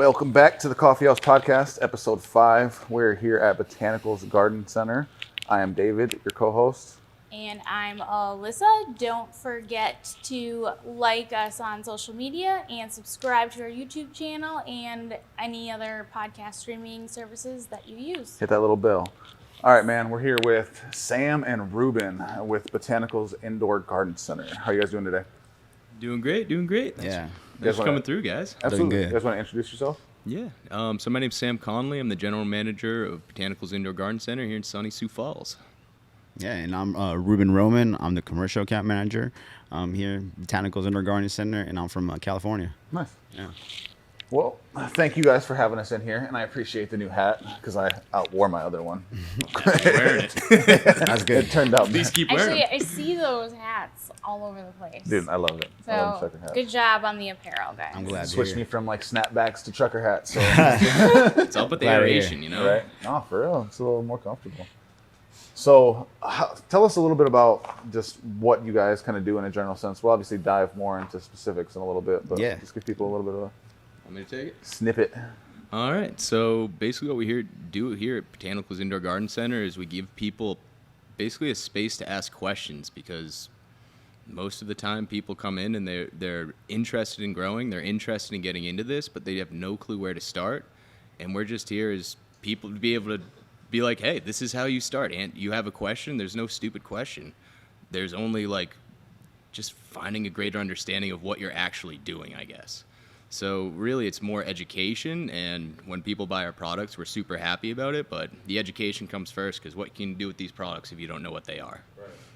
Welcome back to the Coffee House Podcast, episode 5. We're here at Botanicals Garden Center. I am David, your co-host. And I'm Alyssa. Don't forget to like us on social media and subscribe to our YouTube channel and any other podcast streaming services that you use. Hit that little bell. All right, man, we're here with Sam and Ruben with Botanicals Indoor Garden Center. How are you guys doing today? Doing great. Thanks for coming through, guys. Absolutely. You guys want to introduce yourself? Yeah. So my name's Sam Connelly. I'm the general manager of Botanicals Indoor Garden Center here in sunny Sioux Falls. Yeah, and I'm Ruben Roman. I'm the commercial account manager here at Botanicals Indoor Garden Center, and I'm from California. Nice. Yeah. Well, thank you guys for having us in here, and I appreciate the new hat because I outwore my other one. Wearing it. That's good. It turned out. Please keep wearing Actually, them. I see those hats all over the place. Dude, I love it. I love So, trucker hats. good job on the apparel, guys. I'm glad to Switched hear. me from like snapbacks to trucker hats. So It's all about the Glad to hear. aeration, you know? right? No, for real. It's a little more comfortable. So tell us a little bit about just what you guys kind of do in a general sense. We'll obviously dive more into specifics in a little bit, but Yeah. just give people a little bit of a Want me to take it? snippet. All right. So basically what we do here at Botanicals Indoor Garden Center is we give people basically a space to ask questions, because most of the time people come in and they're interested in growing, they're interested in getting into this, but they have no clue where to start. And we're just here as people to be able to be like, hey, this is how you start. And you have a question, there's no stupid question. There's only like just finding a greater understanding of what you're actually doing, I guess. So really it's more education, and when people buy our products, we're super happy about it, but the education comes first, because what can you do with these products if you don't know what they are?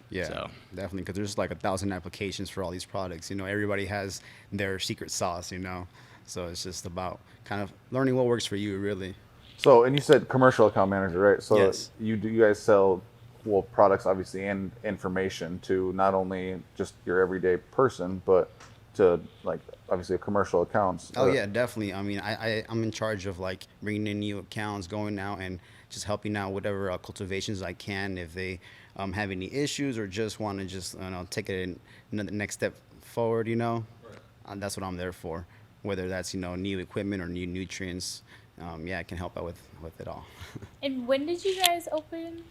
Yeah, So. definitely, because there's like 1,000 applications for all these products. You know, everybody has their secret sauce, you know. So it's just about kind of learning what works for you, really. So, and you said commercial account manager, right? So Yes. you guys sell, well, products obviously and information to not only just your everyday person, but to like obviously commercial accounts. Oh yeah, definitely. I mean, I'm in charge of like bringing in new accounts, going out and just helping out whatever cultivations I can if they have any issues or just want to just take it in the next step forward. You know, that's what I'm there for. Whether that's new equipment or new nutrients, I can help out with it all. And when did you guys open?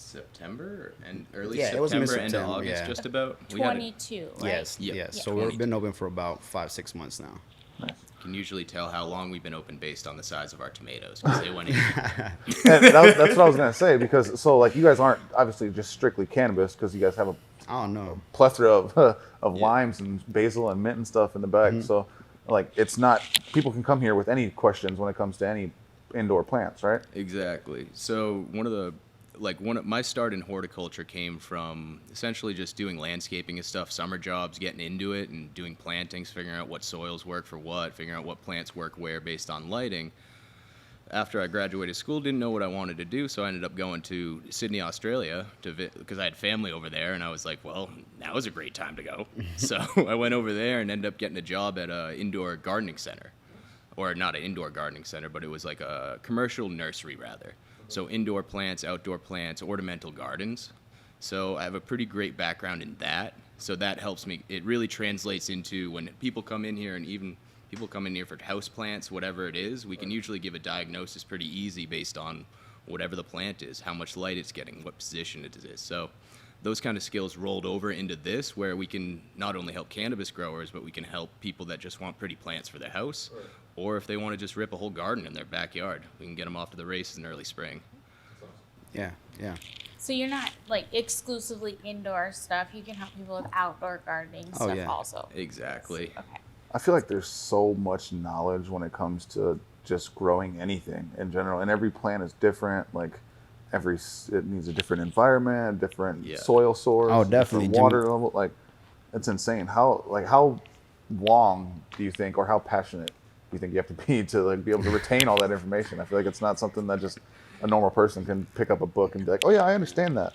September and early Yeah, it was September, end of mid-September, August, yeah. just about. We got it. 22, right? Yes, Yep. yes. Yeah. So we've been open for about 5-6 months now. Nice. You can usually tell how long we've been open based on the size of our tomatoes, because they went in. And that's what I was gonna say, because so like you guys aren't obviously just strictly cannabis, because you guys have a I don't know. plethora of limes and basil and mint and stuff in the back. Mm-hmm. So like it's not, people can come here with any questions when it comes to any indoor plants, right? Exactly. So my start in horticulture came from essentially just doing landscaping and stuff, summer jobs, getting into it and doing plantings, figuring out what soils work for what, figuring out what plants work where based on lighting. After I graduated school, didn't know what I wanted to do, so I ended up going to Sydney, Australia, because I had family over there, and I was like, well, now is a great time to go. So I went over there and ended up getting a job at an indoor gardening center. Or not an indoor gardening center, but it was like a commercial nursery, rather. So indoor plants, outdoor plants, ornamental gardens. So I have a pretty great background in that. So that helps me. It really translates into when people come in here, and even people come in here for house plants, whatever it is, we can usually give a diagnosis pretty easy based on whatever the plant is, how much light it's getting, what position it is. So those kind of skills rolled over into this, where we can not only help cannabis growers, but we can help people that just want pretty plants for their house, or if they want to just rip a whole garden in their backyard, we can get them off to the races in early spring. Yeah. So you're not like exclusively indoor stuff. You can help people with outdoor gardening Oh, stuff yeah. also. Exactly. Okay. I feel like there's so much knowledge when it comes to just growing anything in general, and every plant is different. Like it needs a different environment, different Yeah. soil source, Oh, definitely. different water level. Like it's insane. How long do you think, or how passionate do you think you have to be to like be able to retain all that information? I feel like it's not something that just a normal person can pick up a book and be like, oh yeah, I understand that.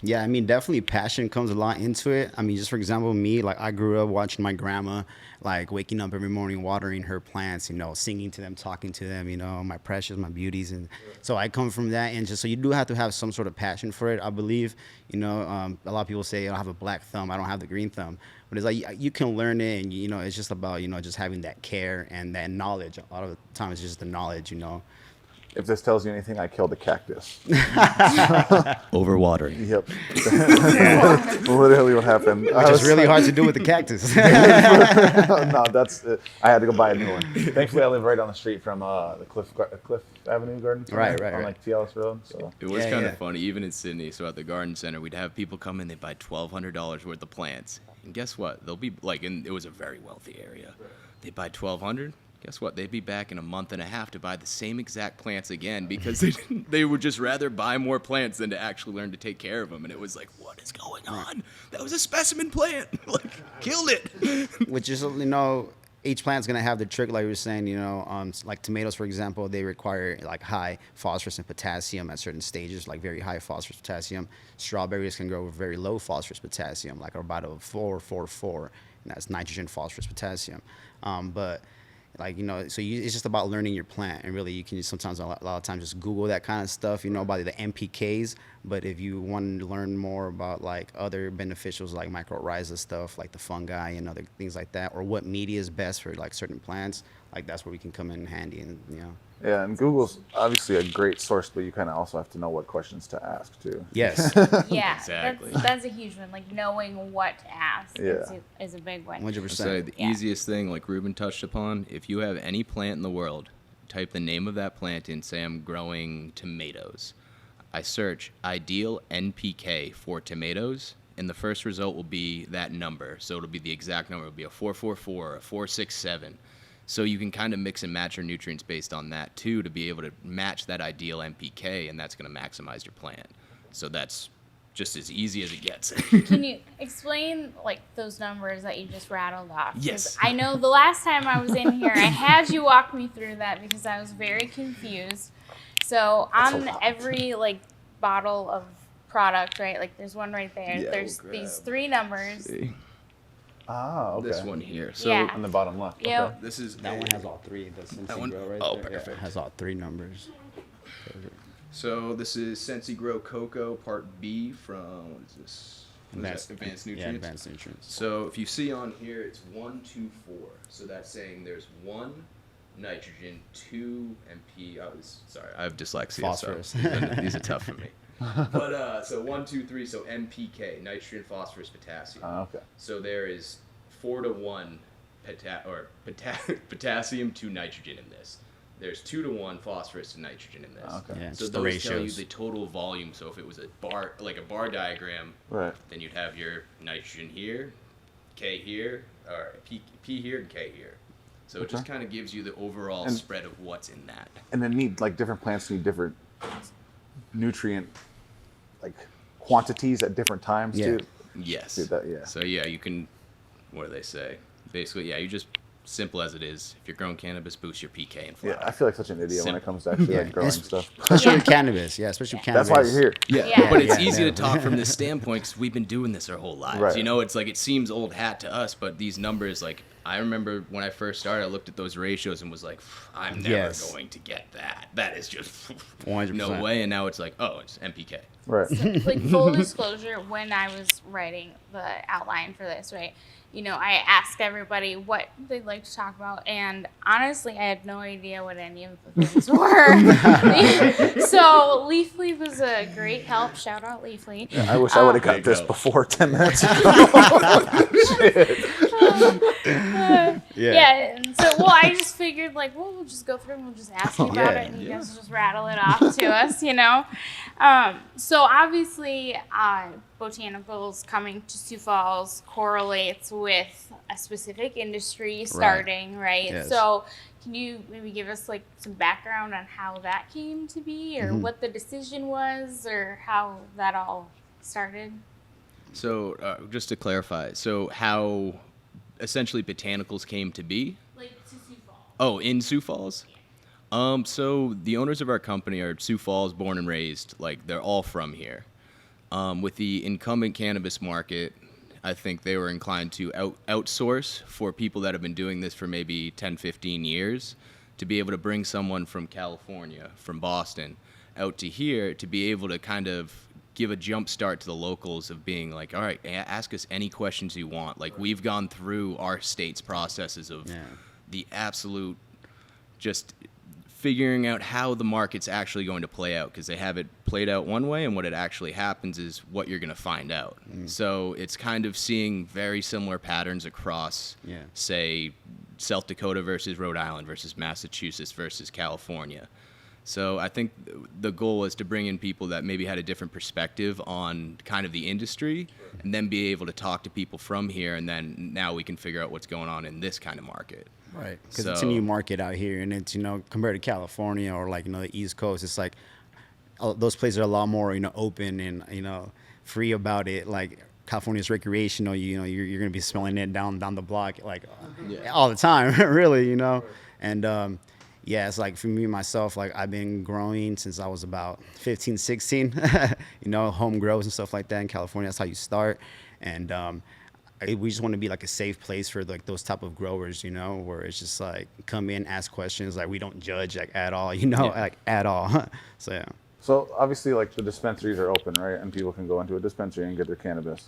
Yeah, I mean, definitely passion comes a lot into it. I mean, just for example, me, like I grew up watching my grandma, like waking up every morning, watering her plants, singing to them, talking to them, my precious, my beauties. And so I come from that. And just so you do have to have some sort of passion for it, I believe. A lot of people say, I have a black thumb, I don't have the green thumb. But it's like you can learn it, and, it's just about, just having that care and that knowledge. A lot of the time it's just the knowledge. If this tells you anything, I killed a cactus. Overwatering. Yep. Literally what happened. Which is really hard to do with the cactus. No, that's I had to go buy a new one. Thankfully, I live right down the street from the Cliff Avenue Garden Center. Right. On like TLS Road. So It was Yeah, kind of yeah. funny, even in Sydney. So at the garden center, we'd have people come in, they'd buy $1,200 worth of plants. And guess what? They'll be like, it was a very wealthy area. They buy $1,200. Guess what? They'd be back in a month and a half to buy the same exact plants again because they would just rather buy more plants than to actually learn to take care of them. And it was like, what is going on? That was a specimen plant. Like, killed it. Which is, each plant's gonna have the trick, like you were saying. Like tomatoes, for example, they require like high phosphorus and potassium at certain stages, like very high phosphorus potassium. Strawberries can grow with very low phosphorus potassium, like about a 4, and that's nitrogen, phosphorus, potassium. But it's just about learning your plant, and really you can sometimes a lot of times just Google that kind of stuff, by the NPKs. But if you want to learn more about like other beneficials like mycorrhiza stuff, like the fungi and other things like that, or what media is best for like certain plants, like that's where we can come in handy. And yeah, and Google's obviously a great source, but you kind of also have to know what questions to ask too. Yes. Yeah, Exactly. that's a huge one. Like knowing what to ask is a big one. 100%. So the Yeah. easiest thing, like Ruben touched upon, if you have any plant in the world, type the name of that plant in, say I'm growing tomatoes. I search ideal NPK for tomatoes, and the first result will be that number. So it'll be the exact number. It'll be a 444 or a 467. So you can kind of mix and match your nutrients based on that too to be able to match that ideal NPK, and that's going to maximize your plant. So that's just as easy as it gets. Can you explain like those numbers that you just rattled off? 'Cause Yes. I know the last time I was in here, I had you walk me through that because I was very confused. So on every like bottle of product, right? Like there's one right there. Yeah, There's we'll these grab- 3 numbers. See, Ah, okay. this one here. So Yeah. On the bottom left. Yep. Okay. this is That one has all three. The That one? Grow right Oh, there. Yeah, perfect. it has all 3 numbers. So this is Sensi Grow Cocoa Part B from what is this? What is that? Advanced Nutrients. Yeah, advanced nutrients. So if you see on here, it's 1, 2, 4. So that's saying there's 1 nitrogen, 2 NP. Sorry, I have dyslexia. Phosphorus. So these are tough for me. But so 1, 2, 3. So NPK, nitrogen, phosphorus, potassium. Okay. So there is 4 to 1 potassium to nitrogen in this. There's 2 to 1 phosphorus to nitrogen in this. Okay. Yeah, So just the those tell you ratios. the total volume. So if it was a bar, like a bar diagram, Right. then you'd have your nitrogen here, K here, or P here, and K here. So it just kind of gives you the overall And- spread of what's in that. And then different plants need different nutrient quantities at different times Yeah. too. Yes. Dude, yeah. So yeah, you can. What do they say? Basically, yeah, you just simple as it is. If you're growing cannabis, boost your PK and flower. Yeah, I feel like such an idiot when it comes to actually growing Es- stuff. Especially with cannabis. Yeah, especially with That's cannabis. why you're here. Yeah, but it's Yeah, easy yeah. to talk from this standpoint because we've been doing this our whole lives. Right. You know, it's like it seems old hat to us, but these numbers, like I remember when I first started, I looked at those ratios and was like, I'm never Yes. going to get that. That is just 100%. no way. And now it's like, oh, it's NPK. Right. Like full disclosure, when I was writing the outline for this, right, I asked everybody what they'd like to talk about, and honestly, I had no idea what any of the things were. So Leafly was a great help. Shout out Leafly. I wish I would have There got you this go. before 10 minutes ago. Yeah, and so, I just figured, we'll just go through and we'll just ask you about Yeah. it, and you guys will just rattle it off to us, So, obviously, Botanicals coming to Sioux Falls correlates with a specific industry starting, right? Yes. So, can you maybe give us, some background on how that came to be, or what the decision was, or how that all started? So just to clarify, so how essentially Botanicals came to be? To Sioux Falls. Oh, in Sioux Falls? So the owners of our company are Sioux Falls, born and raised. Like, they're all from here. With the incumbent cannabis market, I think they were inclined to outsource for people that have been doing this for maybe 10, 15 years, to be able to bring someone from California, from Boston, out to here to be able to kind of give a jump start to the locals of being like, all right, ask us any questions you want. Like, we've gone through our state's processes of the absolute just figuring out how the market's actually going to play out, because they have it played out one way, and what it actually happens is what you're going to find out. So it's kind of seeing very similar patterns across, say, South Dakota versus Rhode Island versus Massachusetts versus California. So I think the goal was to bring in people that maybe had a different perspective on kind of the industry, and then be able to talk to people from here, and then now we can figure out what's going on in this kind of market. Right, because it's a new market out here, and it's, compared to California or like, the East Coast, it's like those places are a lot more, open and, free about it. Like California's recreational, you're going to be smelling it down the block, like all the time, really, And it's like for me, myself, like I've been growing since I was about 15, 16, home grows and stuff like that in California. That's how you start. And, we just want to be like a safe place for like those type of growers, where it's just like come in, ask questions, like we don't judge like at all, like at all. So yeah. So obviously, like the dispensaries are open, right, and people can go into a dispensary and get their cannabis.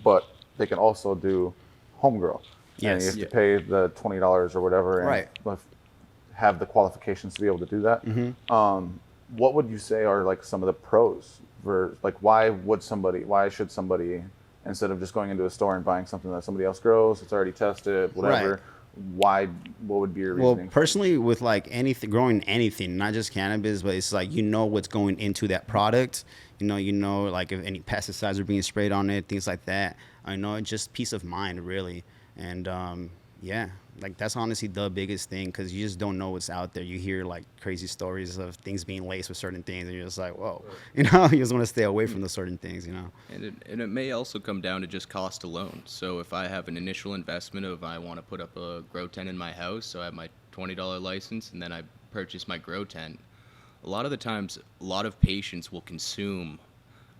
But they can also do home grow. Yes. And you have to pay the $20 or whatever, and have the qualifications to be able to do that. What would you say are like some of the pros? Why should somebody, instead of just going into a store and buying something that somebody else grows, it's already tested, whatever, what would be your reasoning? Well, personally, with like growing anything, not just cannabis, but it's like, what's going into that product, like if any pesticides are being sprayed on it, things like that. I know, it's just peace of mind, really. And like that's honestly the biggest thing, because you just don't know what's out there. You hear like crazy stories of things being laced with certain things, and you're just like, whoa, you just want to stay away from those certain things, And it may also come down to just cost alone. So if I have an initial investment of I want to put up a grow tent in my house, so I have my $20 license, and then I purchase my grow tent, a lot of the times, a lot of patients will consume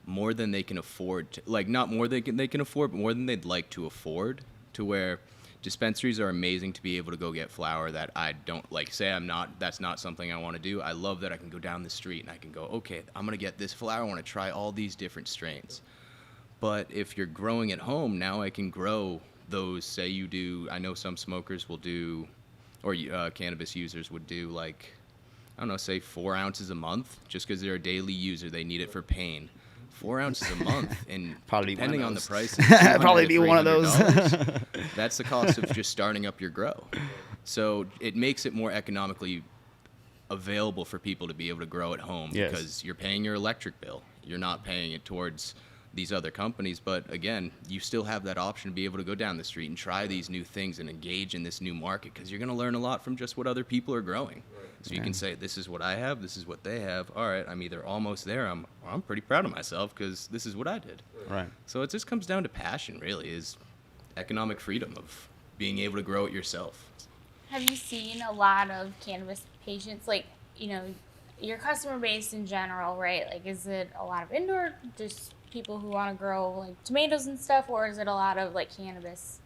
more than they can afford to, like not more than they can afford, but more than they'd like to afford, to where dispensaries are amazing to be able to go get flower that I don't like. Say that's not something I want to do. I love that I can go down the street and I can go, okay, I'm going to get this flower. I want to try all these different strains. But if you're growing at home, now I can grow those. Say you do, I know some smokers will do, or cannabis users would do like, I don't know, say 4 ounces a month, just because they're a daily user. They need it for pain. 4 ounces a month, and probably depending on the price, probably be one of those. That's the cost of just starting up your grow. So it makes it more economically available for people to be able to grow at home, because you're paying your electric bill. You're not paying it towards these other companies, but again, you still have that option to be able to go down the street and try these new things and engage in this new market, because you're going to learn a lot from just what other people are growing. So you can say, this is what I have, this is what they have. All right, I'm either almost there, I'm pretty proud of myself because this is what I did. Right. So it just comes down to passion, really, is economic freedom of being able to grow it yourself. Have you seen a lot of cannabis patients, like, your customer base in general, right? Like, is it a lot of indoor, just people who want to grow like tomatoes and stuff, or is it a lot of like cannabis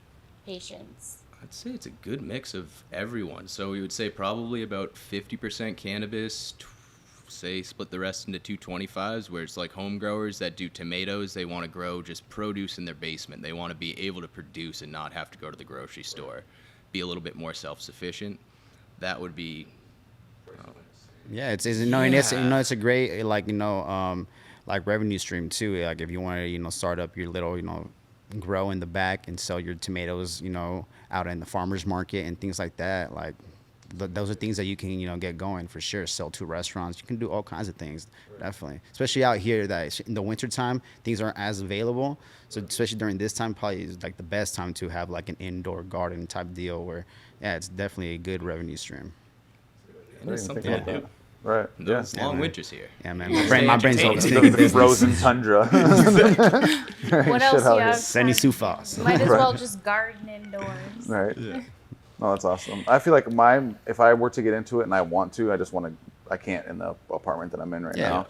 patients? I'd say it's a good mix of everyone. So we would say probably about 50% cannabis, say split the rest into 225s, where it's like home growers that do tomatoes. They want to grow just produce in their basement. They want to be able to produce and not have to go to the grocery store, be a little bit more self-sufficient. That would be it's it's a great like revenue stream too. Like if you want to start up your little grow in the back and sell your tomatoes out in the farmers market and things like that. Like those are things that you can get going for sure. Sell to restaurants. You can do all kinds of things. Definitely, especially out here that in the wintertime things aren't as available. So especially during this time, probably is like the best time to have like an indoor garden type deal where it's definitely a good revenue stream. And it's something to do. Right. Those long winters here. Yeah, man. My brain's all the frozen tundra. What else do you have? Sunny Sufas. Might as well just garden indoors. Right. Yeah. Oh, that's awesome. I feel like if I were to get into it and I want to, I can't in the apartment that I'm in right now.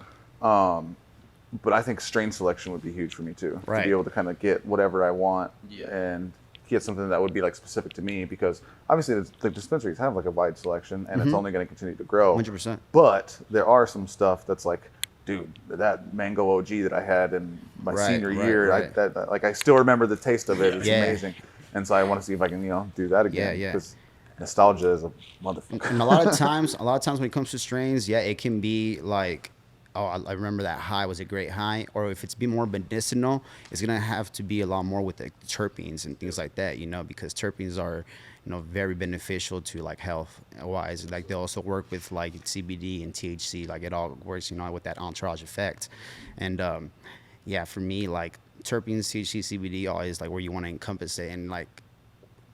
But I think strain selection would be huge for me too. Right. To be able to kind of get whatever I want Yeah. and get something that would be like specific to me, because obviously the dispensaries have like a wide selection and it's only going to continue to grow. 100%. But there are some stuff that's like, dude, that mango OG that I had in my senior year, right. I still remember the taste of it. It's Yeah. amazing. And so I want to see if I can, do that again. Yeah. Because nostalgia is a motherfucker. And a lot of times when it comes to strains, it can be like, oh, I remember that high was a great high. Or if it's be more medicinal, it's gonna have to be a lot more with the terpenes and things like that, because terpenes are, very beneficial to like health wise. Like they also work with like CBD and THC. Like it all works, with that entourage effect. And for me, like terpenes, THC, CBD, always like where you want to encompass it. And like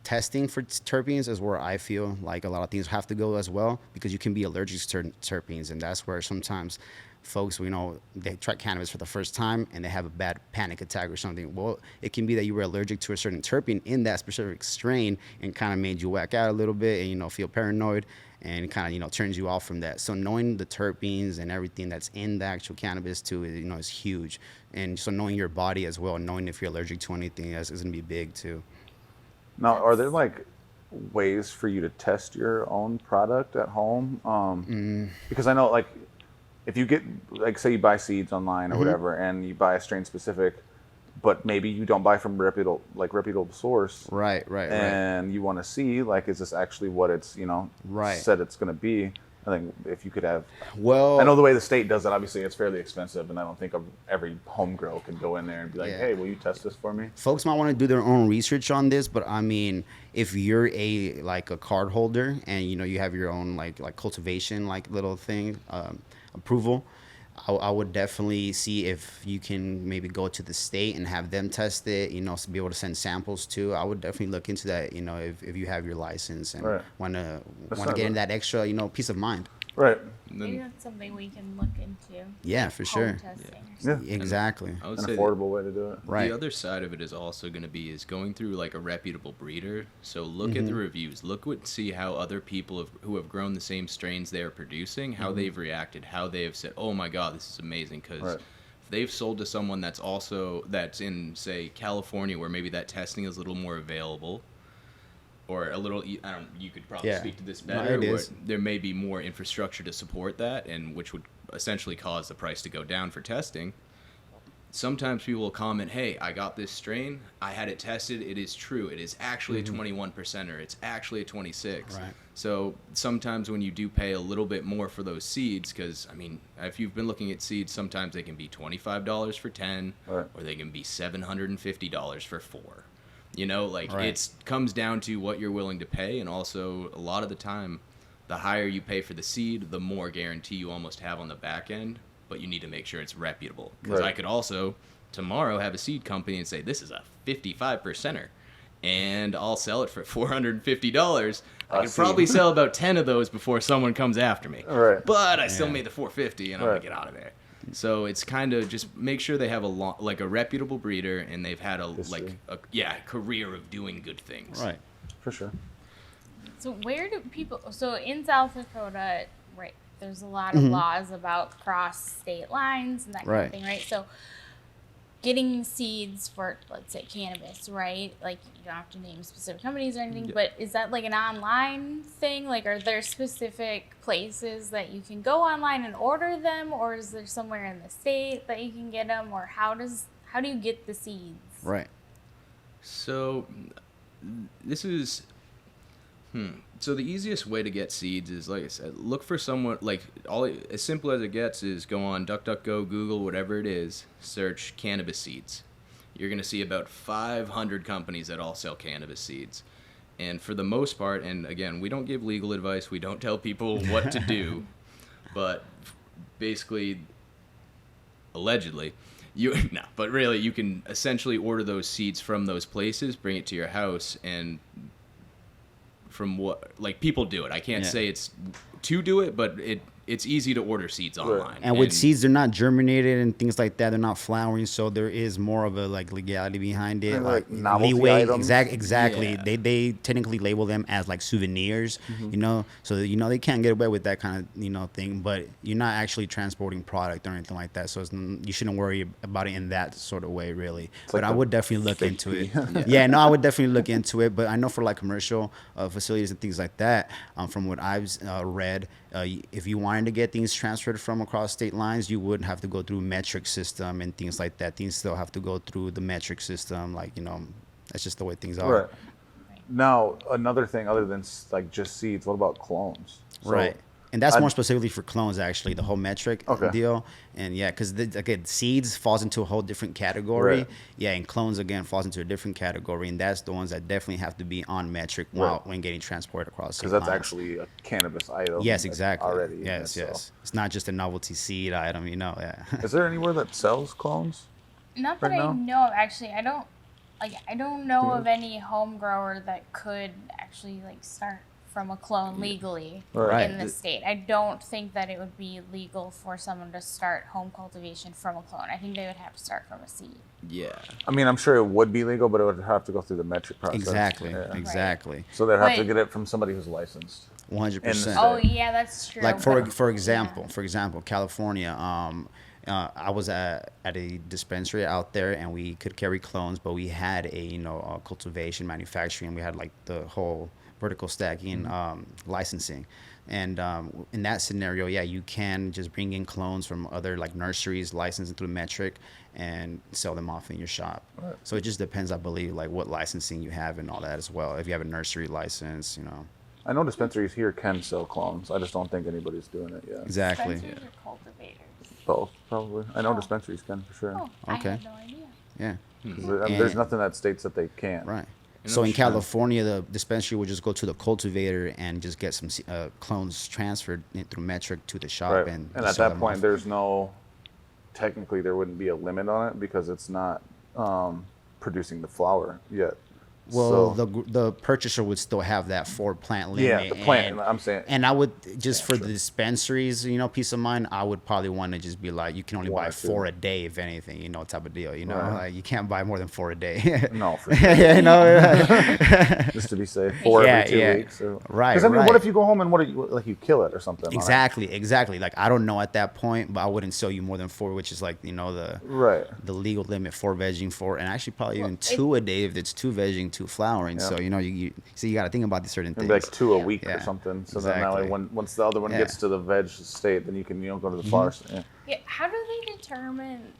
testing for terpenes is where I feel like a lot of things have to go as well, because you can be allergic to certain terpenes, and that's where sometimes folks, they try cannabis for the first time and they have a bad panic attack or something. Well, it can be that you were allergic to a certain terpene in that specific strain and kind of made you whack out a little bit and, feel paranoid and kind of, turns you off from that. So knowing the terpenes and everything that's in the actual cannabis too, is huge. And so knowing your body as well, knowing if you're allergic to anything is going to be big too. Now, are there like ways for you to test your own product at home? Because I know like if you get, like, say you buy seeds online or whatever, and you buy a strain specific, but maybe you don't buy from reputable source. Right. And you want to see, like, is this actually what it's, said it's going to be? I think if you could have, I know the way the state does it, obviously it's fairly expensive, and I don't think every home grow can go in there and be like, hey, will you test this for me? Folks might want to do their own research on this, but I mean, if you're a card holder and you have your own like cultivation little thing, approval, I would definitely see if you can maybe go to the state and have them test it, to be able to send samples too. I would definitely look into that, if you have your license and want to get in that extra, peace of mind. Right. Maybe that's something we can look into. Yeah, for sure. Yeah, exactly. I would an say affordable way to do it. Right. The other side of it is also going to be going through like a reputable breeder. So look at the reviews. See how other people who have grown the same strains they are producing, how they've reacted, how they have said, "Oh my God, this is amazing." Because if they've sold to someone that's in, say, California, where maybe that testing is a little more available, or a little, you could probably speak to this better. No, where there may be more infrastructure to support that, and which would essentially cause the price to go down for testing. Sometimes people will comment, hey, I got this strain, I had it tested, it is true, it is actually a 21%er, it's actually a 26. Right. So sometimes when you do pay a little bit more for those seeds, because, I mean, if you've been looking at seeds, sometimes they can be $25 for 10, or they can be $750 for 4. It comes down to what you're willing to pay, and also a lot of the time, the higher you pay for the seed, the more guarantee you almost have on the back end, but you need to make sure it's reputable. Because I could also, tomorrow, have a seed company and say, this is a 55%er, and I'll sell it for $450. I could probably sell about 10 of those before someone comes after me. But I still made the $450, and I'm going to get out of there. So it's kind of just make sure they have a reputable breeder, and they've had a career of doing good things. Right. For sure. So where do people? So in South Dakota, right? There's a lot of laws about cross state lines and that kind of thing, right? So getting seeds for, let's say, cannabis, right? Like, you don't have to name specific companies or anything, but is that like an online thing? Like, are there specific places that you can go online and order them, or is there somewhere in the state that you can get them, or how do you get the seeds? Right. So this is so the easiest way to get seeds is, like I said, look for someone, as simple as it gets is go on DuckDuckGo, Google, whatever it is, search Cannabis Seeds. You're going to see about 500 companies that all sell cannabis seeds. And for the most part, and again, we don't give legal advice, we don't tell people what to do, but basically, allegedly, but really, you can essentially order those seeds from those places, bring it to your house, and from what people do it. I can't say it's to do it, but it it's easy to order seeds online. And with seeds, they're not germinated and things like that. They're not flowering, so there is more of a like legality behind it, And, like novelty leeway. items. Exactly. Yeah. They technically label them as like souvenirs, you know. So they can't get away with that kind of thing. But you're not actually transporting product or anything like that. So you shouldn't worry about it in that sort of way, really. But I would definitely look into it. No, I would definitely look into it. But I know for like commercial facilities and things like that, from what I've read, if you wanted to get things transferred from across state lines, you would have to go through metric system and things like that. Things still have to go through the metric system, like that's just the way things are. Right. Now, another thing other than like just seeds, what about clones? So, Right. And that's more specifically for clones, actually, the whole metric deal. And yeah, because again, seeds falls into a whole different category. Right. Yeah, and clones again falls into a different category, and that's the ones that definitely have to be on metric when getting transported across. Because that's actually a cannabis item. Yes, exactly. Already. Yes. It's not just a novelty seed item, Yeah. Is there anywhere that sells clones? Not that I know of, actually. I don't know of any home grower that could actually start from a clone legally in the state. I don't think that it would be legal for someone to start home cultivation from a clone. I think they would have to start from a seed. Yeah. I mean, I'm sure it would be legal, but it would have to go through the metric process. Exactly. Yeah. Exactly. So they'd have to get it from somebody who's licensed. 100%. Oh yeah, that's true. Like for example, California. I was at a dispensary out there, and we could carry clones, but we had a cultivation, manufacturing. We had like the whole vertical stacking licensing, and in that scenario, you can just bring in clones from other like nurseries licensed through metric and sell them off in your shop. Right. So it just depends, I believe, like what licensing you have and all that as well. If you have a nursery license, I know dispensaries here can sell clones. I just don't think anybody's doing it yet. Exactly. Dispensaries or cultivators? Both, probably. I know dispensaries can for sure. Oh, Okay. I had no idea. Yeah. There's nothing that states that they can't. Right. So in California, the dispensary would just go to the cultivator and just get some clones transferred through metric to the shop. Right. And at that point, technically there wouldn't be a limit on it because it's not producing the flower yet. Well, so, the purchaser would still have that 4-plant limit. Yeah, the plant. I'm saying. And I would just for the dispensaries, peace of mind, I would probably want to just be like, you can only buy 4 a day, if anything, type of deal. Right. Like you can't buy more than 4 a day. No, for sure. Just to be safe, 4 every 2 weeks. So. Right. Because I mean, what if you go home and you kill it or something? Exactly. Like I don't know at that point, but I wouldn't sell you more than 4, which is like the legal limit for vegging 4, and actually probably even 2 a day if it's 2 vegging, 2 flowering. Yeah. So you got to think about these certain things. Maybe like 2 a week or something. So then that way, once the other one gets to the veg state, then you can go to the flower state. Yeah. How do they determine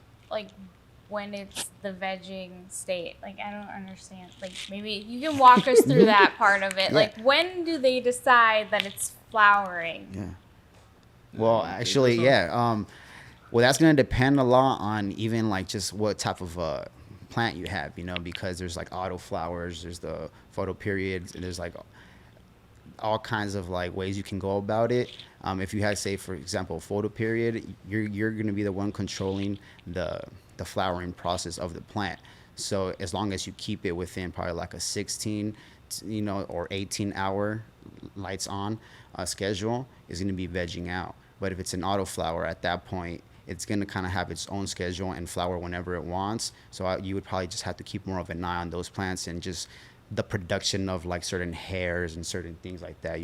when it's the vegging state? I don't understand. Maybe you can walk us through that part of it. When do they decide that it's flowering? Yeah. Well, actually, well, that's going to depend a lot on even just what type of plant you have, because there's auto flowers, there's the photo periods, and there's all kinds of ways you can go about it. If you have, say, for example, a photo period, you're going to be the one controlling the flowering process of the plant. So as long as you keep it within probably a 16 or 18 hour lights on schedule, is going to be vegging out. But if it's an auto flower, at that point it's going to kind of have its own schedule and flower whenever it wants. So you would probably just have to keep more of an eye on those plants and just the production of certain hairs and certain things like that.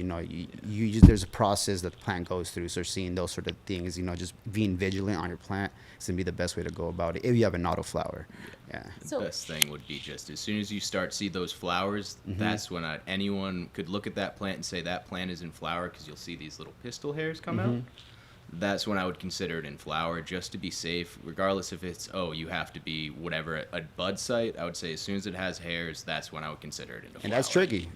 There's a process that the plant goes through. So seeing those sort of things, just being vigilant on your plant is going to be the best way to go about it if you have an auto flower. Yeah. The best thing would be just as soon as you see those flowers, that's when anyone could look at that plant and say that plant is in flower, because you'll see these little pistil hairs come out. That's when I would consider it in flower, just to be safe, regardless if it's, you have to be whatever, a bud site. I would say as soon as it has hairs, that's when I would consider it into flower. And that's tricky,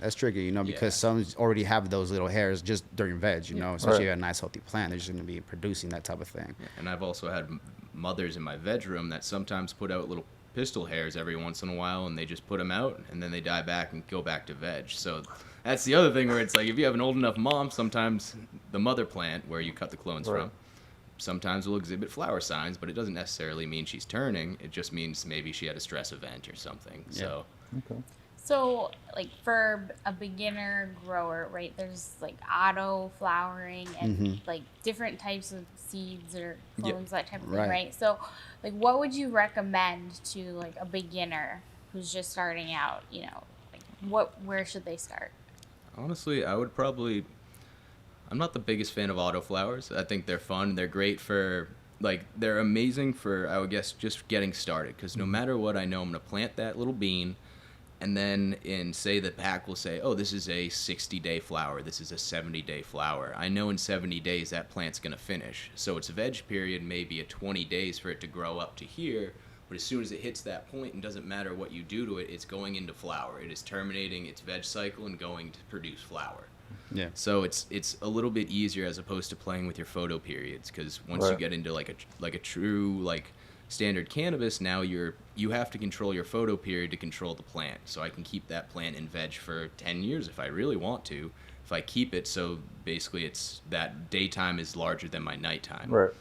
because some already have those little hairs just during veg, especially if you have a nice healthy plant, they're just going to be producing that type of thing. Yeah. And I've also had mothers in my veg room that sometimes put out little pistil hairs every once in a while, and they just put them out, and then they die back and go back to veg. So that's the other thing where it's if you have an old enough mom, sometimes the mother plant where you cut the clones from sometimes will exhibit flower signs, but it doesn't necessarily mean she's turning. It just means maybe she had a stress event or something. Yeah. So, like for a beginner grower, right? There's like auto flowering and like different types of seeds or clones, that type of thing, right? So, like, what would you recommend to like a beginner who's just starting out? You know, like where should they start? Honestly, I would probably. I'm not the biggest fan of autoflowers. I think they're fun. They're great for, like, they're amazing for, I would guess, just getting started. Because no matter what, I know I'm going to plant that little bean. And then say the pack will say, oh, this is a 60-day flower. This is a 70-day flower. I know in 70 days that plant's going to finish. So its veg period may be a 20 days for it to grow up to here. But as soon as it hits that point, and doesn't matter what you do to it, it's going into flower. It is terminating its veg cycle and going to produce flower. Yeah. So it's a little bit easier as opposed to playing with your photo periods, because once you get into like a true like standard cannabis, now you have to control your photo period to control the plant. So I can keep that plant in veg for 10 years if I really want to. If I keep it so basically it's that daytime is larger than my nighttime. Right.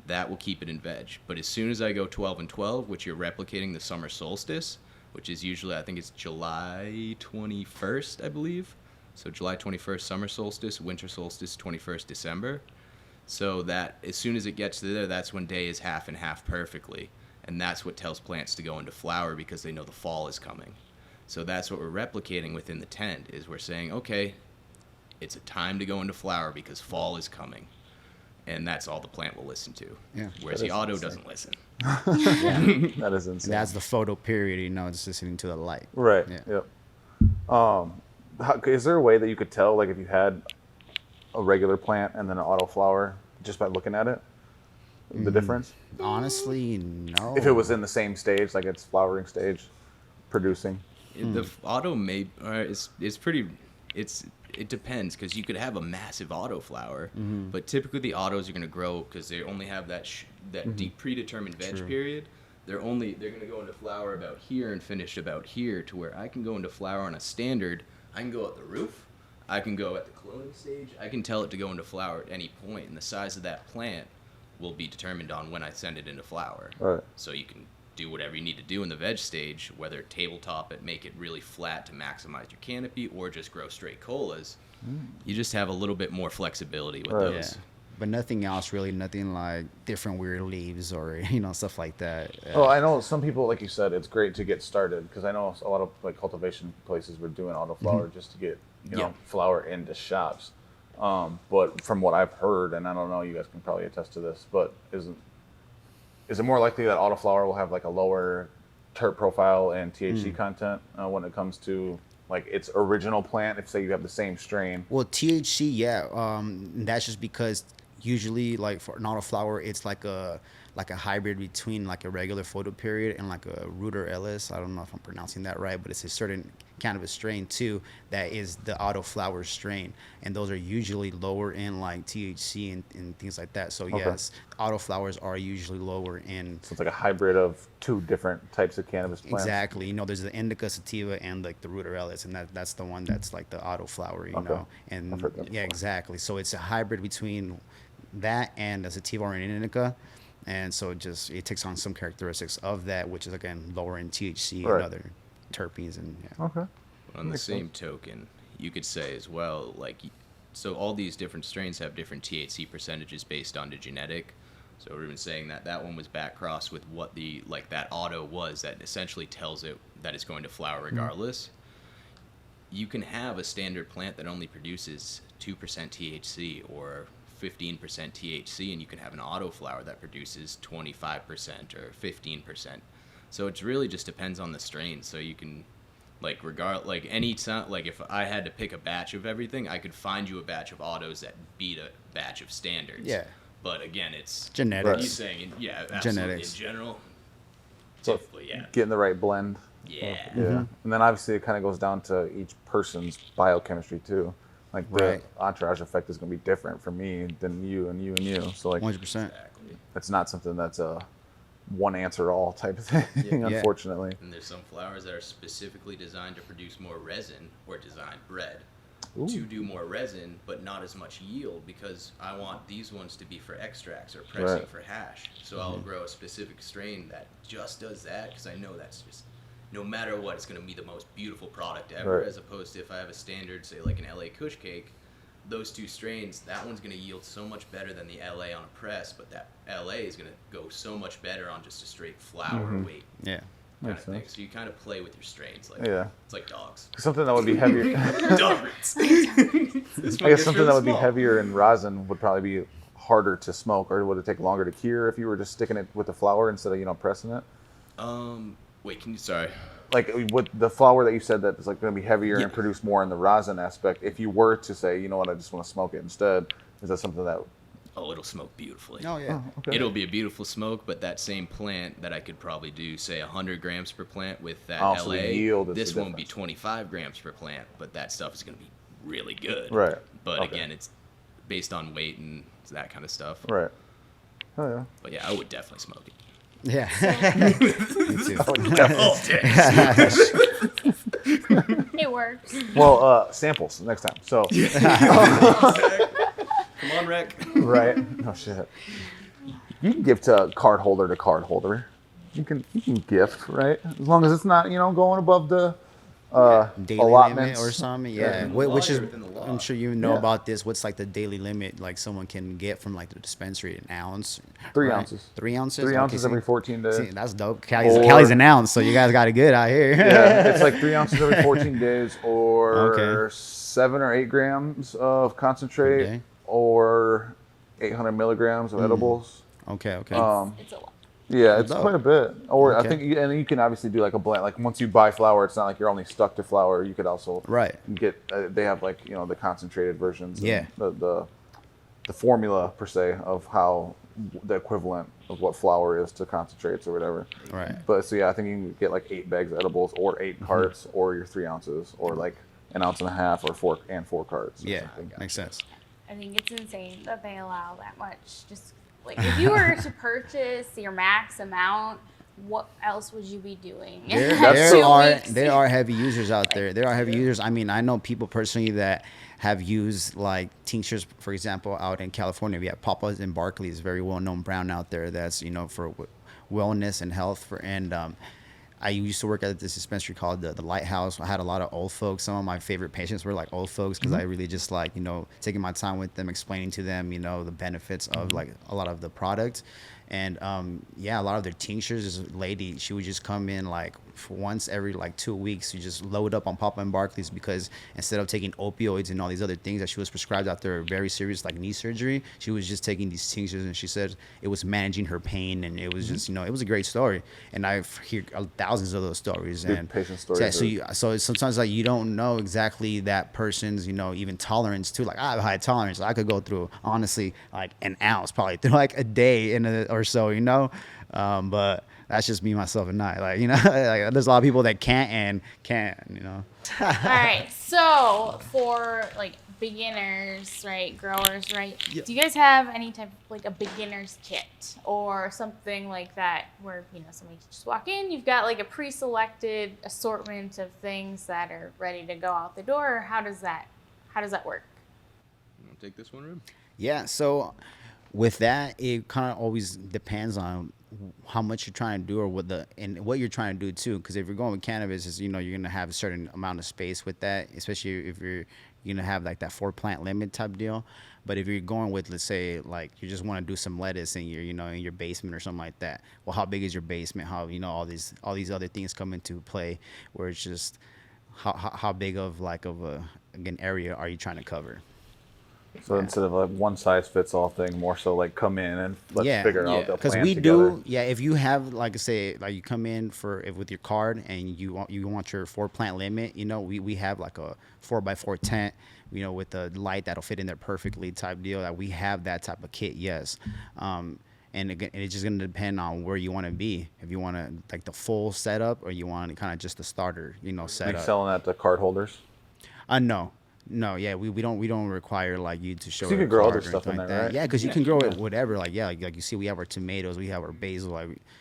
That will keep it in veg. But as soon as I go 12 and 12, which you're replicating the summer solstice, which is usually, I think it's July 21st, I believe. So July 21st, summer solstice, winter solstice, 21st December. So that as soon as it gets to there, that's when day is half and half perfectly. And that's what tells plants to go into flower, because they know the fall is coming. So that's what we're replicating within the tent, is we're saying, okay, it's a time to go into flower because fall is coming. And that's all the plant will listen to. Yeah. Whereas the auto doesn't listen. That is insane. And that's the photo period, you know, it's listening to the light. Right. Yeah. Yep. Is there a way that you could tell, like, if you had a regular plant and then an autoflower, just by looking at it, the difference? Honestly, no. If it was in the same stage, like its flowering stage, producing. The auto may it depends, because you could have a massive auto flower, but typically the autos are going to grow because they only have that predetermined veg period. They're going to go into flower about here and finish about here, to where I can go into flower on a standard. I can go at the roof. I can go at the cloning stage. I can tell it to go into flower at any point, and the size of that plant will be determined on when I send it into flower. Right. So you can do whatever you need to do in the veg stage, whether tabletop it, make it really flat to maximize your canopy, or just grow straight colas. You just have a little bit more flexibility with those. Yeah. But nothing else really, nothing like different weird leaves or, you know, stuff like that. Well, I know some people, like you said, it's great to get started, because I know a lot of like cultivation places were doing autoflower just to get, you know, flower into shops. But from what I've heard, and I don't know, you guys can probably attest to this, but is it more likely that autoflower will have like a lower terp profile and THC content when it comes to like its original plant, if say you have the same strain? Well, THC, yeah. That's just because usually, like for an autoflower, it's like a hybrid between like a regular photo period and like a Ruder Ellis. I don't know if I'm pronouncing that right, but it's a certain cannabis strain too that is the autoflower strain, and those are usually lower in like THC and things like that. So yes, autoflowers are usually lower in. So it's like a hybrid of two different types of cannabis plants. Exactly. You know, there's the indica sativa and like the Ruder Ellis, and that's the one that's like the autoflower. You know, and I've heard that yeah, before. exactly. So it's a hybrid between that and a sativa or an indica. And so it takes on some characteristics of that, which is again lower in THC and other terpenes and Okay. On the same token, you could say as well, like, so all these different strains have different THC percentages based on the genetic. So Ruben's saying that one was back crossed with what that auto was, that essentially tells it that it's going to flower regardless. You can have a standard plant that only produces 2% THC or 15% THC, and you can have an auto flower that produces 25% or 15%. So it really just depends on the strain. So you can, like, if I had to pick a batch of everything, I could find you a batch of autos that beat a batch of standards. Yeah. But again, it's genetics. You saying, yeah, absolutely. Genetics. In general, So typically, yeah. getting the right blend. Yeah. Yeah. And then obviously it kind of goes down to each person's biochemistry too. Like the entourage effect is going to be different for me than you and you and you. So like 100%. Exactly. it's not something that's a one answer all type of thing, unfortunately. And there's some flowers that are specifically designed to produce more resin or designed bred to do more resin, but not as much yield, because I want these ones to be for extracts or pressing for hash. So I'll grow a specific strain that just does that, because I know that's just no matter what, it's going to be the most beautiful product ever. Right. As opposed to if I have a standard, say like an LA Kush cake, those two strains, that one's going to yield so much better than the LA on a press, but that LA is going to go so much better on just a straight flower weight. Yeah. Kind Makes of thing. sense. So you kind of play with your strains. Like, Yeah. It's like dogs. Something that would be heavier. Dogs. I guess something that would be heavier in rosin would probably be harder to smoke, or would it take longer to cure if you were just sticking it with the flower instead of pressing it? Wait, can you? Sorry. Like with the flower that you said that is like going to be heavier and produce more in the rosin aspect. If you were to say, you know what, I just want to smoke it instead, is that something that? Oh, it'll smoke beautifully. Oh yeah. Okay. It'll be a beautiful smoke, but that same plant that I could probably do, say, 100 grams per plant with that Oh, so the LA, yield is this the won't be difference. 25 grams per plant, but that stuff is going to be really good. Right. But Okay. again, it's based on weight and that kind of stuff. Right. Oh yeah. But yeah, I would definitely smoke it. Yeah. Me too. All day. It works. Well, samples next time. So. Come on, Rick. Right. Oh shit. You can give to card holder to card holder. You can gift, right? As long as it's not going above the Daily allotments limit or something. Yeah. Yeah. Which is, Within the law. I'm sure you know Yeah. about this. What's like the daily limit like someone can get from like the dispensary? An ounce. 3 right? ounces. 3 ounces. 3 Okay, ounces see- every 14 days. See, that's dope. Cali's, Or- Cali's an ounce, so you guys got it good out here. Yeah, it's like 3 ounces every 14 days, or Okay. 7 or 8 grams of concentrate, Okay. or 800 milligrams of edibles. Okay. Okay. It's a lot. Yeah, it's dope. quite a bit. Or I Okay. think, and you can obviously do like a blend. Like once you buy flour, it's not like you're only stuck to flour. You could also Right. get. They have like the concentrated versions. and Yeah. The formula per se of how the equivalent of what flour is to concentrates or whatever. Right. But so yeah, I think you can get like 8 bags of edibles, or 8 Mm-hmm. carts, or your 3 ounces, or like an ounce and a half, or 4 carts. or Yeah. something. Makes sense. I think it's insane that they allow that much. Just like if you were to purchase your max amount, what else would you be doing? That's There are heavy users out there. There are heavy users. I mean, I know people personally that have used like tinctures, for example, out in California. We have Papa's and Barkley's, very well-known brand out there. That's for wellness and health. I used to work at this dispensary called the Lighthouse. I had a lot of old folks. Some of my favorite patients were like old folks because I really just like, taking my time with them, explaining to them, the benefits of like a lot of the product. And a lot of their tinctures, this lady, she would just come in like once every like 2 weeks. You just load up on Papa and Barkley's because instead of taking opioids and all these other things that she was prescribed after a very serious like knee surgery, she was just taking these tinctures, and she said it was managing her pain, and it was just it was a great story. And I hear thousands of those stories. Good and patient stories. so sometimes like you don't know exactly that person's even tolerance too. Like I have a high tolerance. I could go through honestly like an ounce probably through like a day or so, but that's just me, myself, and I. Like like, there's a lot of people that can't. All right. So for like beginners, right, growers, right? Yep. Do you guys have any type of like a beginner's kit or something like that where somebody can just walk in, you've got like a pre-selected assortment of things that are ready to go out the door? Or how does that work? You want to take this one, Ruben? Yeah. So with that, it kind of always depends on how much you're trying to do or what you're trying to do too. Because if you're going with cannabis, is you're gonna have a certain amount of space with that, especially if you're gonna have like that 4 plant limit type deal. But if you're going with, let's say, like you just want to do some lettuce in your in your basement or something like that, well, how big is your basement? How all these other things come into play, where it's just how big of an area are you trying to cover? So instead of a one size fits all thing, more so like come in and let's figure out the Because plan we together. if you have like say like you come in with your card and you want your 4 plant limit, we have like a 4x4 tent, with a light that'll fit in there perfectly type deal. That we have that type of kit, yes. And again, it's just gonna depend on where you want to be. If you want to like the full setup, or you want kind of just the starter, Are you setup. selling that to card holders? No, yeah, we don't require like you to show. So you a can grow card other or stuff in anything there, like that. right? Yeah, because you can grow it whatever. Like you see, we have our tomatoes, we have our basil.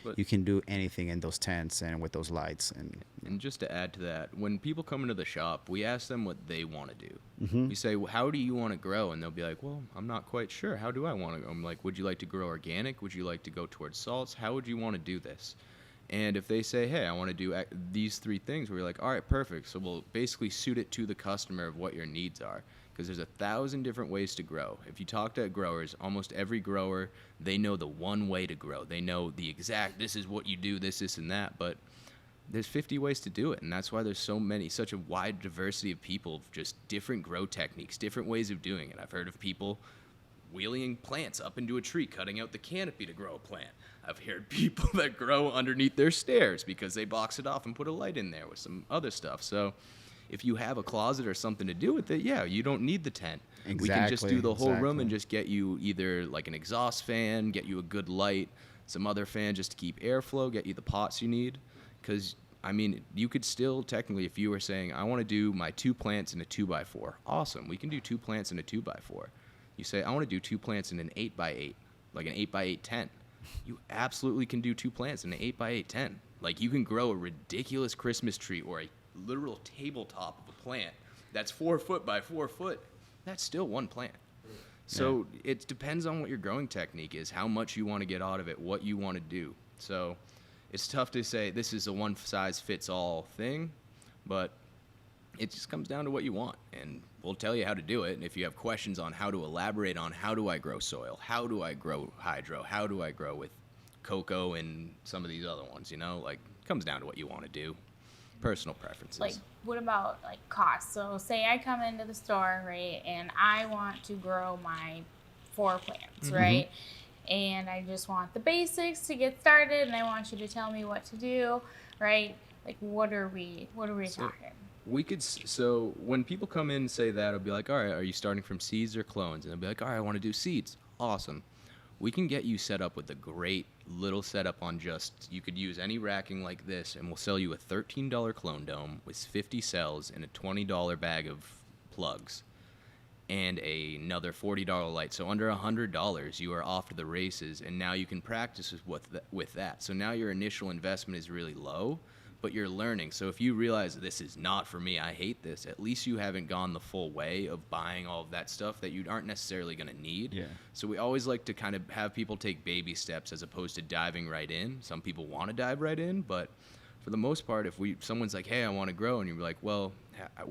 But- You can do anything in those tents and with those lights. And just to add to that, when people come into the shop, we ask them what they want to do. Mm-hmm. We say, well, how do you want to grow? And they'll be like, well, I'm not quite sure. How do I want to go? I'm like, would you like to grow organic? Would you like to go towards salts? How would you want to do this? And if they say, hey, I want to do these 3 things, we're like, all right, perfect. So we'll basically suit it to the customer of what your needs are. Because there's 1,000 different ways to grow. If you talk to growers, almost every grower, they know the one way to grow. They know the exact, this is what you do, this, and that. But there's 50 ways to do it. And that's why there's such a wide diversity of people, just different grow techniques, different ways of doing it. I've heard of people wheeling plants up into a tree, cutting out the canopy to grow a plant. I've heard people that grow underneath their stairs because they box it off and put a light in there with some other stuff. So if you have a closet or something to do with it, yeah, you don't need the tent. Exactly, we can just do the whole room and just get you either like an exhaust fan, get you a good light, some other fan just to keep airflow, get you the pots you need. Because, I mean, you could still technically, if you were saying, I want to do my 2 plants in a 2x4, awesome. We can do 2 plants in a 2x4. You say, I want to do 2 plants in an 8x8, like an 8x8 tent. You absolutely can do 2 plants in an 8x8 tent. Like, you can grow a ridiculous Christmas tree or a literal tabletop of a plant that's 4 foot by 4 foot. That's still 1 plant. So it depends on what your growing technique is, how much you want to get out of it, what you want to do. So it's tough to say this is a one-size-fits-all thing, but it just comes down to what you want, and we'll tell you how to do it. And if you have questions on how to elaborate on how do I grow soil, how do I grow hydro, how do I grow with cocoa and some of these other ones, you know, like, it comes down to what you want to do, personal preferences. Like, what about like cost? So say I come into the store, right, and I want to grow my 4 plants, right? And I just want the basics to get started, and I want you to tell me what to do, right? Like, what are we talking? So when people come in and say that, I'll be like, all right, are you starting from seeds or clones? And they'll be like, all right, I want to do seeds. Awesome. We can get you set up with a great little setup on you could use any racking like this, and we'll sell you a $13 clone dome with 50 cells and a $20 bag of plugs and another $40 light. So under $100, you are off to the races, and now you can practice with that. So now your initial investment is really low, but you're learning. So if you realize this is not for me, I hate this, at least you haven't gone the full way of buying all of that stuff that you aren't necessarily going to need. Yeah. So we always like to kind of have people take baby steps as opposed to diving right in. Some people want to dive right in, but for the most part, if someone's like, hey, I want to grow, and you're like, well,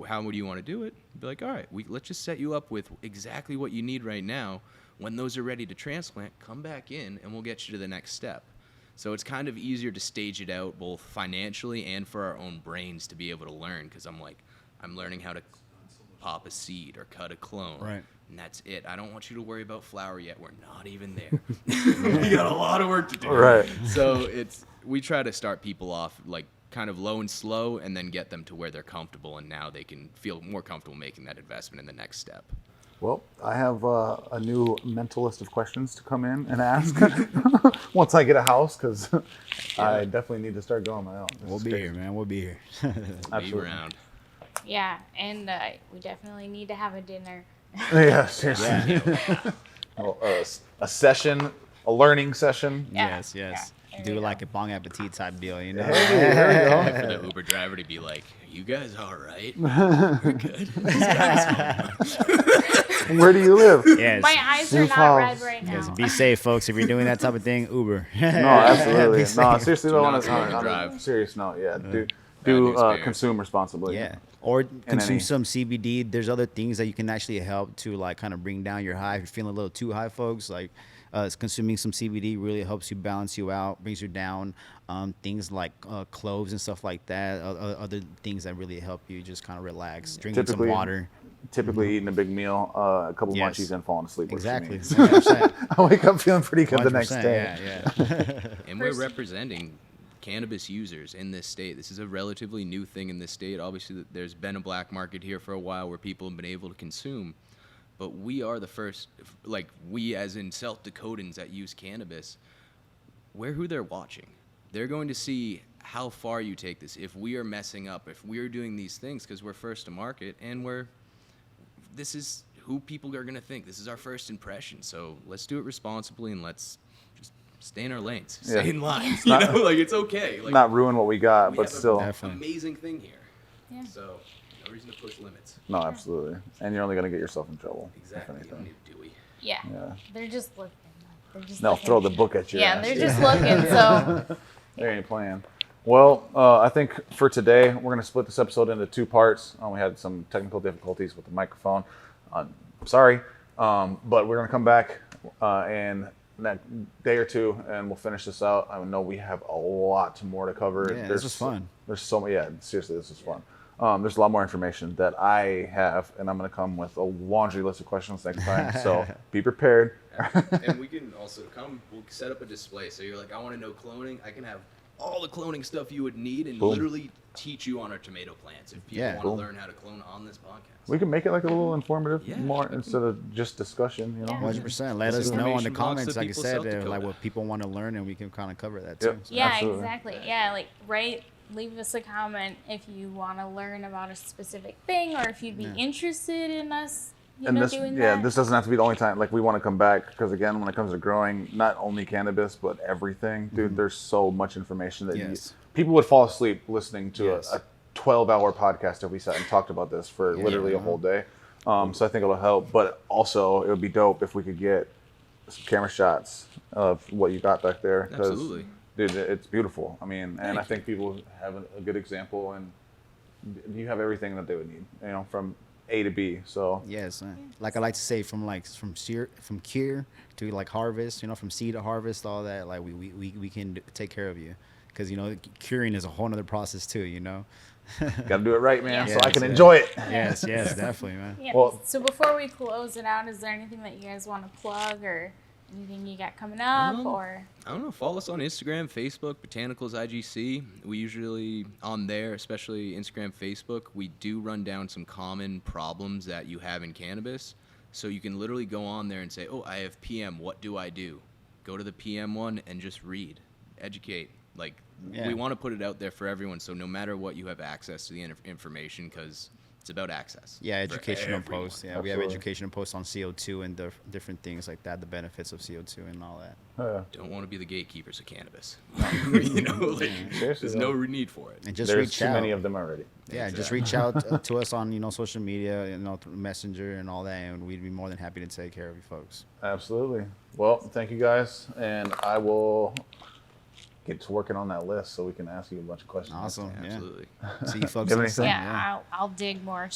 how would you want to do it? You'd be like, all right, let's just set you up with exactly what you need right now. When those are ready to transplant, come back in, and we'll get you to the next step. So it's kind of easier to stage it out both financially and for our own brains to be able to learn, because I'm learning how to pop a seed or cut a clone. Right. And that's it. I don't want you to worry about flower yet. We're not even there. We got a lot of work to do. Right. So we try to start people off like kind of low and slow, and then get them to where they're comfortable, and now they can feel more comfortable making that investment in the next step. Well, I have a new mental list of questions to come in and ask once I get a house, because I definitely need to start going my own. We'll be here, man. We'll be here. Be around. Yeah, and we definitely need to have a dinner. Yeah, seriously. Well, a session, a learning session. Yeah. Yes. Yeah. Do like a Bon Appetit type deal, you know? Hey, there you For the Uber driver to be like, you guys all right? We're good. go. Where do you live? Yes. My eyes are New not house. red right now. Yes, be safe, folks. If you're doing that type of thing, Uber. No, absolutely. Be No, safe. seriously, Do though, not on drink and a drive. serious note, yeah. Bad Do news bears. consume responsibly. Yeah. Or consume any- some CBD. There's other things that you can actually help to like kind of bring down your high. If you're feeling a little too high, folks, like consuming some CBD really helps you balance you out, brings you down. Things like cloves and stuff like that. Other things that really help you just kind of relax. Drinking some water. Typically eating a big meal, a couple Yes. munchies, and falling asleep. works for Exactly. me. 100%. I wake up feeling pretty good the next 100%, day. Yeah. And we're representing cannabis users in this state. This is a relatively new thing in this state. Obviously, there's been a black market here for a while where people have been able to consume, but we are the first, like we as in South Dakotans that use cannabis, we're who they're watching. They're going to see how far you take this. If we are messing up, if we're doing these things, because we're first to market, and this is who people are going to think. This is our first impression. So let's do it responsibly, and let's just stay in our lanes, stay in lines. You know, like it's okay. Like, Not ruin what we got, we but have still. an Definitely. amazing thing here. Yeah. So no reason to push limits. No, absolutely. And you're only going to get yourself in trouble. Exactly. If You don't anything. need Dewey. Yeah. Yeah. They're just looking. They're just They'll looking. throw the book at your Yeah, ass. they're just looking. So There ain't a plan. Well, I think for today, we're going to split this episode into 2 parts. We had some technical difficulties with the microphone. I'm sorry. But we're going to come back in that day or 2, and we'll finish this out. I know we have a lot more to cover. Yeah, this was fun. There's so much. Yeah, seriously, this is fun. There's a lot more information that I have, and I'm going to come with a laundry list of questions next time. So be prepared. And we can also we'll set up a display. So you're like, I want to know cloning. I can have all the cloning stuff you would need and literally teach you on our tomato plants if people want to learn how to clone on this podcast. We can make it like a little informative more instead of just discussion, you know? 100%. Let us know in the comments, like I said, like what people want to learn, and we can kind of cover that too. So. Yeah, exactly. Yeah, like leave us a comment if you want to learn about a specific thing or if you'd be interested in us doing that. This doesn't have to be the only time. Like, we want to come back because, again, when it comes to growing, not only cannabis, but everything, dude, there's so much information that people would fall asleep listening to a 12-hour podcast if we sat and talked about this for literally a whole day. So I think it'll help. But also, it would be dope if we could get some camera shots of what you got back there. Absolutely. Dude, it's beautiful. I mean, and I think people have a good example, and you have everything that they would need, you know, from A to B. So yes, like I like to say, from cure to like harvest, you know, from seed to harvest, all that. Like we can take care of you, because you know curing is a whole other process too. You know, got to do it right, man, Yes, so I can enjoy it. Yes, definitely, man. Yeah. Well, so before we close it out, is there anything that you guys want to plug or anything you got coming up or? I don't know. Follow us on Instagram, Facebook, Botanicals IGC. We usually on there, especially Instagram, Facebook, we do run down some common problems that you have in cannabis. So you can literally go on there and say, "Oh, I have PM. What do I do?" Go to the PM one and just read, educate. Like we want to put it out there for everyone. So no matter what, you have access to the information because it's about access. Yeah, educational posts. Yeah, Absolutely. we have educational posts on CO2 and the different things like that, the benefits of CO2 and all that. Don't want to be the gatekeepers of cannabis. You know, like, there's no need for it. And just there's reach too out. many of them already. Yeah, just reach out to us on social media, through Messenger and all that, and we'd be more than happy to take care of you folks. Absolutely. Well, thank you guys, and I will get to working on that list so we can ask you a bunch of questions. Awesome. Absolutely. Yeah. See you folks Give next anything? time. Yeah, I'll dig more